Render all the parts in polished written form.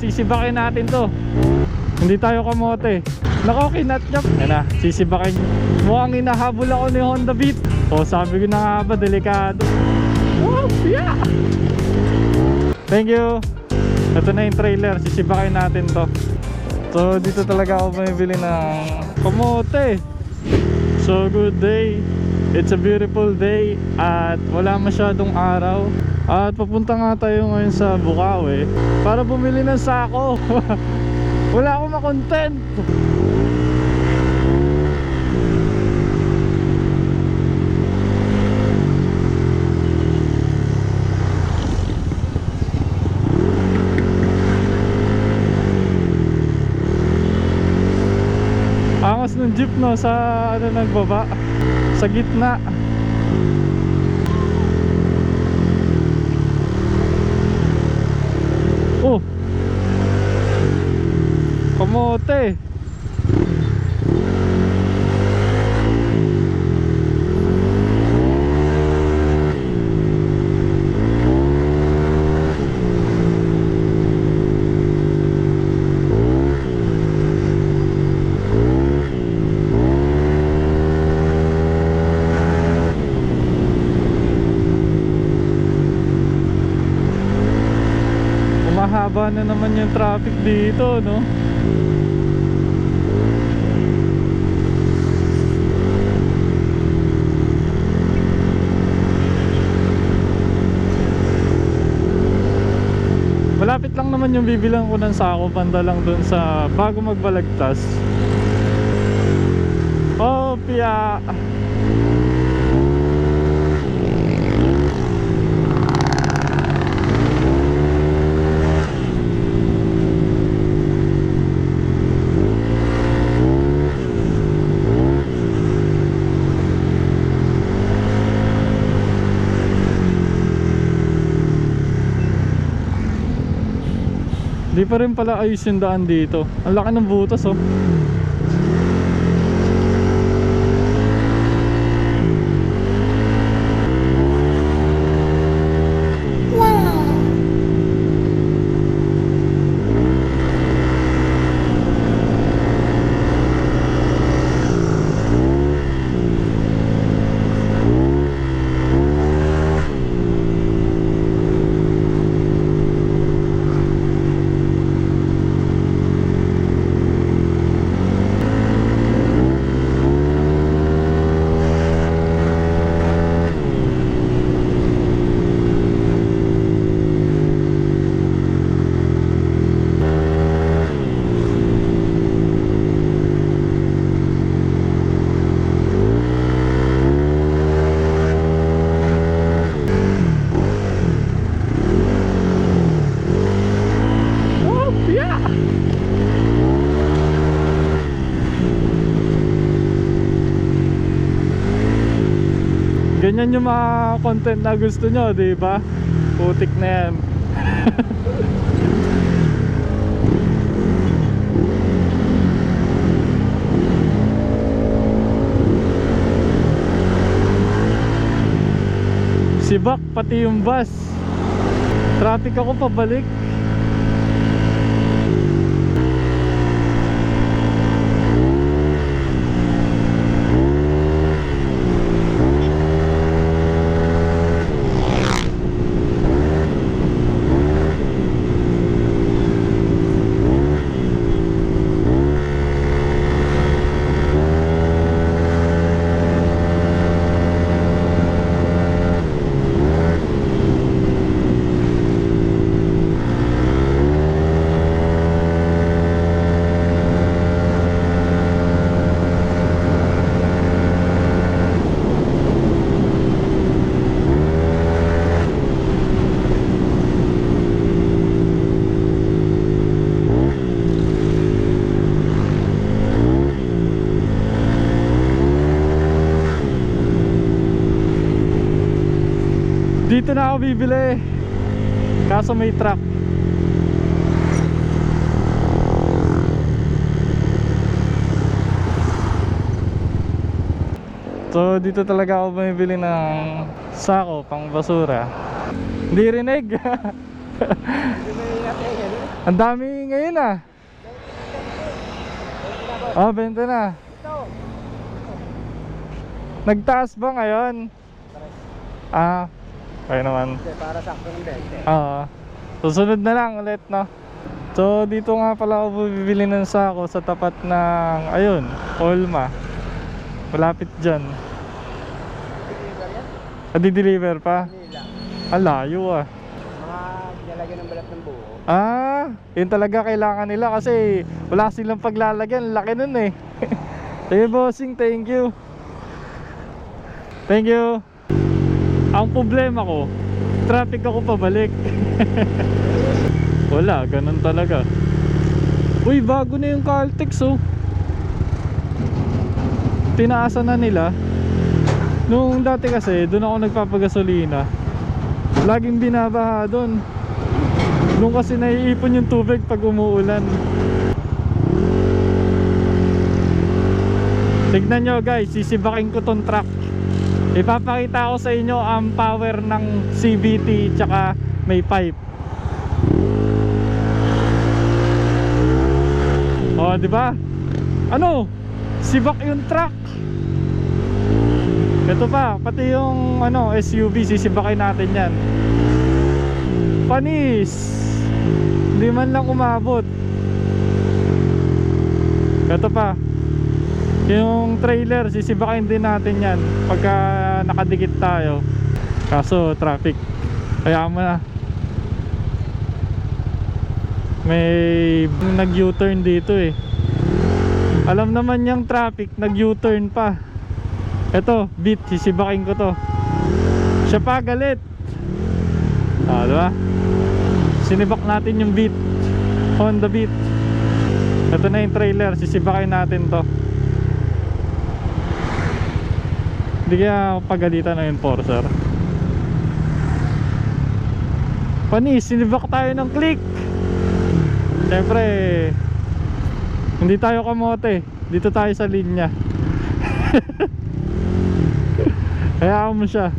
sisibakin natin to. Hindi tayo kamote. Nako, kinatchap. Yan na, sisibakin. Mukhang hinahabol ako ni Honda Beat. O sabi ko na nga ba, delikado. Oh, yeah! Thank you. Ito na yung trailer, sisibakin natin to. So dito talaga ako bumibili ng kamote. So good day. It's a beautiful day at wala masyadong araw. At papunta nga tayo ngayon sa Bukawi para bumili ng sako. Wala akong makontent. Angas ng jeep no, sa ano nagbaba, sa gitna. Oh, kamote. Mahaba na naman yung traffic dito, no? Malapit lang naman yung bibilang ko ng sako, banda lang dun sa bago magbalagtas. Oh, piya. Di pa rin pala ayos yung daan dito. Ang laki ng butas, oh. Wow. Ganyan yung mga content na gusto nyo, di ba? Putik na yan. Sibak pati yung bus. Traffic ako pabalik. Dito na ako bibili. Kaso may truck. So dito talaga ako bumibili ng sako pang basura. Hindi rinig. Ang dami ngayon ah. Oh, 20 na. Nagtaas ba ngayon? Ah, kaya naman. Para sakto ng 20. Oo. Susunod na lang ulit, no? So, dito nga pala ako bibili ng sako sa tapat ng, ayun, Olma. Malapit dyan. Deliver yan? Adi-deliver pa? Nila. Alayo ah. Mga nilalagyan ng balat ng buo. Ah, yun talaga kailangan nila kasi wala silang paglalagyan. Laki nun eh. Sige bossing, thank you. Thank you. Ang problema ko, traffic ako pabalik. Wala, ganun talaga. Uy, bago na yung Caltex oh. Tinaasan na nila. Nung dati kasi, doon ako nagpapagasolina. Laging binabaha doon. Nung kasi naiipon yung tubig pag umuulan. Tignan nyo guys, sisibakin ko tong truck. Ipapakita ko sa inyo ang power ng CVT tsaka may pipe. Oh, di ba? Ano? Sibak yung truck. Ito pa, pati yung ano, SUV sisibakin natin 'yan. Panis. Hindi man lang umabot. Ito pa. Yung trailer sisibakin din natin 'yan pagka nakadikit tayo. Kaso traffic. Kaya mo na. May nag-U-turn dito eh. Alam naman yung traffic, nag-U-turn pa. Ito, Beat, sisibakin ko to. Siya pa galit. Ah, diba? Sinibak natin yung Beat, Honda Beat. Ito na yung trailer, sisibakin natin to. Hindi kaya pagalitan na yung Enforcer. Panis, sinibak tayo ng click. Siyempre hindi tayo kamote. Dito tayo sa linya. Hayaan mo siya.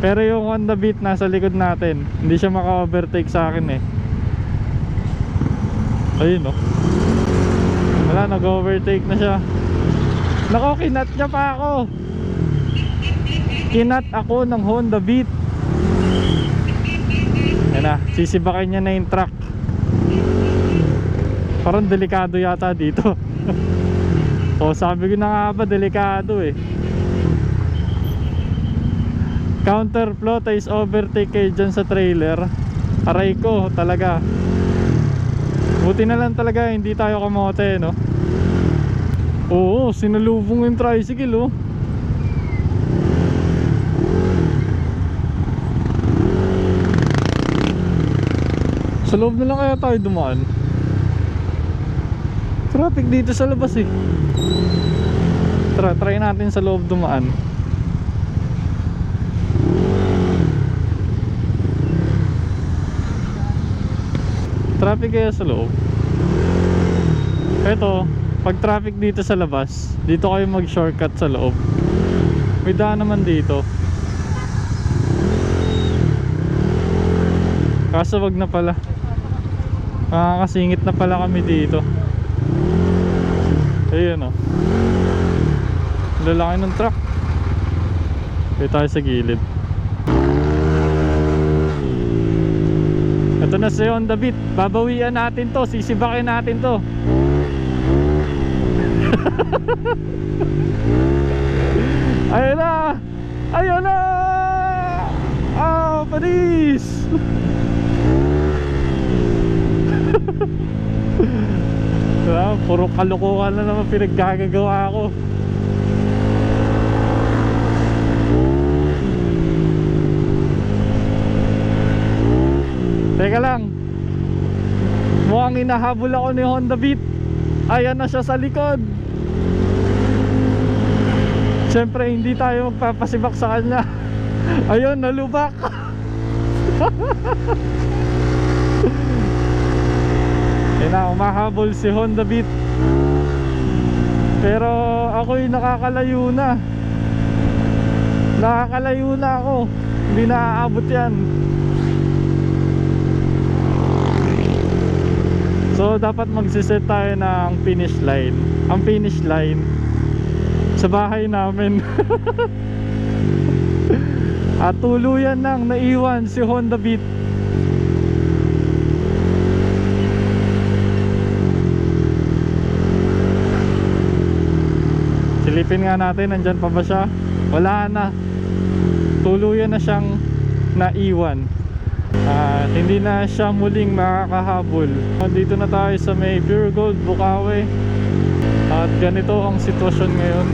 Pero yung Honda Beat nasa likod natin, hindi siya maka-overtake sa akin eh. Ayun oh. Wala, nag-overtake na siya. Nako, kinat niya pa ako. Kinat ako ng Honda Beat. Yan na, sisibakin niya na yung truck. Parang delikado yata dito. O sabi ko na nga ba, delikado eh. Counterflow is overtake kayo dyan sa trailer. Aray ko talaga. Buti na lang talaga hindi tayo kamote, no? Oo, sinalubong yung tricycle oh. Sa loob na lang kaya tayo dumaan. Traffic dito sa labas eh. Try natin sa loob dumaan. Traffic kaya sa loob. Eto, pag traffic dito sa labas, dito kayo mag shortcut sa loob. May daan naman dito. Kaso wag na pala. Makakasingit na pala kami dito. Ayun oh. Lalaki ng truck. Dito tayo sa gilid. Ito na si Honda Beat. Babawian natin to. Sisibakin natin to. Ayun na. Ayun na. Ah, panis. Puro kalokohan na naman pinaggagawa ko. Teka lang, mukhang hinahabol ako ni Honda Beat. Ayan na siya sa likod. Siyempre hindi tayo magpapasibak sa kanya. Ayun, nalubak. Ayun na, umahabol si Honda Beat. Pero ako'y nakakalayo na. Nakakalayo na ako. Hindi naaabot yan. So dapat magsiset tayo ng finish line. Ang finish line sa bahay namin. At tuluyan nang naiwan si Honda Beat. Silipin nga natin, nandyan pa ba siya? Wala na. Tuluyan na siyang naiwan. At hindi na siya muling makakahabol. Dito na tayo sa may Pure Gold, Bukawi. At ganito ang sitwasyon ngayon.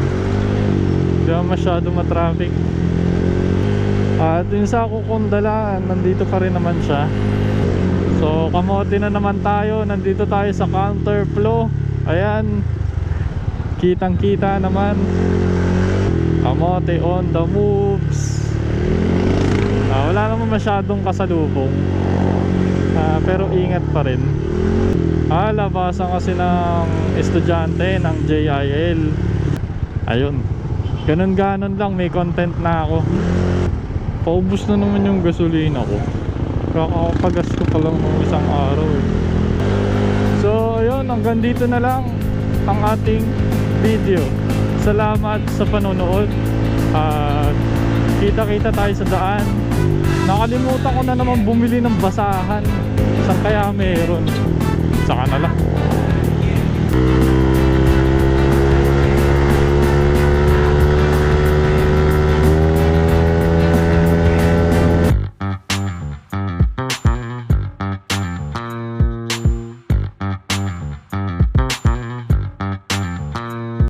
Hindi na masyado matraffic. At yung sa Kukundalaan, nandito pa rin naman siya. So kamote na naman tayo. Nandito tayo sa counterflow. Ayan, kitang kita naman. Kamote on the moves. Wala naman masyadong kasalubong, pero ingat pa rin. Labasan kasi ng estudyante ng JIL. Ayun, ganun-ganon lang, may content na ako. Paubos na naman yung gasolina ko. Kakapagas ko pa lang ng isang araw eh. So ayun, hanggang dito na lang ang ating video. Salamat sa panonood. Kita-kita tayo sa daan. Nakalimutan ko na naman bumili ng basahan. Saan kaya meron? Saka na lang.